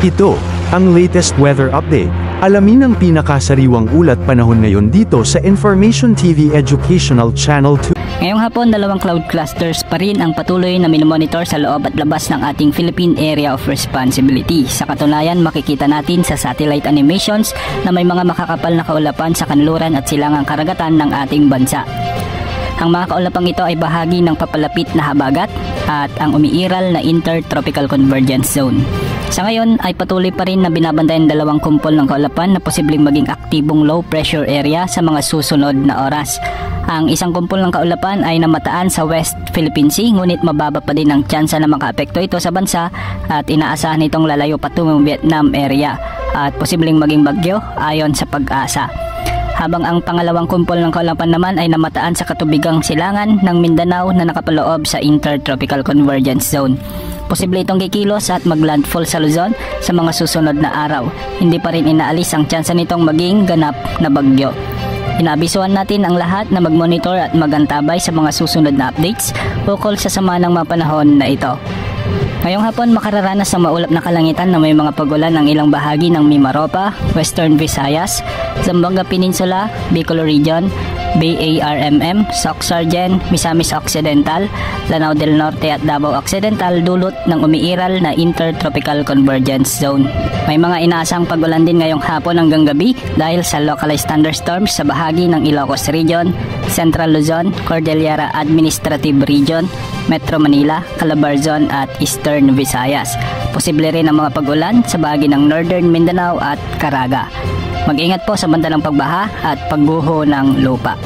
Ito, ang latest weather update. Alamin ang pinakasariwang ulat panahon ngayon dito sa Information TV Educational Channel 2. Ngayong hapon, dalawang cloud clusters pa rin ang patuloy na minomonitor sa loob at labas ng ating Philippine Area of Responsibility. Sa katunayan, makikita natin sa satellite animations na may mga makakapal na kaulapan sa kanluran at silangang karagatan ng ating bansa. Ang mga kaulapang ito ay bahagi ng papalapit na habagat at ang umiiral na Intertropical Convergence Zone. Sa ngayon ay patuloy pa rin na binabantayan dalawang kumpol ng kaulapan na posibleng maging aktibong low pressure area sa mga susunod na oras. Ang isang kumpol ng kaulapan ay namataan sa West Philippine Sea, ngunit mababa pa din ang tsansa na makaapekto ito sa bansa at inaasahan itong lalayo patungong Vietnam area at posibleng maging bagyo ayon sa Pag-asa. Habang ang pangalawang kumpol ng kaulapan naman ay namataan sa katubigang silangan ng Mindanao na nakapaloob sa Intertropical Convergence Zone. Posible itong kikilos at maglandfall sa Luzon sa mga susunod na araw. Hindi pa rin inaalis ang tsansa nitong maging ganap na bagyo. Inaabisuhan natin ang lahat na mag-monitor at magantabay sa mga susunod na updates ukol sa sama ng mga panahon na ito. Ngayong hapon, makararanas ng maulap na kalangitan na may mga pagulan ng ilang bahagi ng Mimaropa, Western Visayas, Zamboanga Peninsula, Bicol Region, BARMM, Soc-Sargen, Misamis Occidental, Lanao del Norte at Davao Occidental dulot ng umiiral na Intertropical Convergence Zone. May mga inaasang pagulan din ngayong hapon hanggang gabi dahil sa localized thunderstorms sa bahagi ng Ilocos Region, Central Luzon, Cordillera Administrative Region, Metro Manila, Calabarzon at Eastern Visayas. Posible rin ang mga pagulan sa bahagi ng Northern Mindanao at Caraga. Mag-ingat po sa banta ng pagbaha at pagguho ng lupa.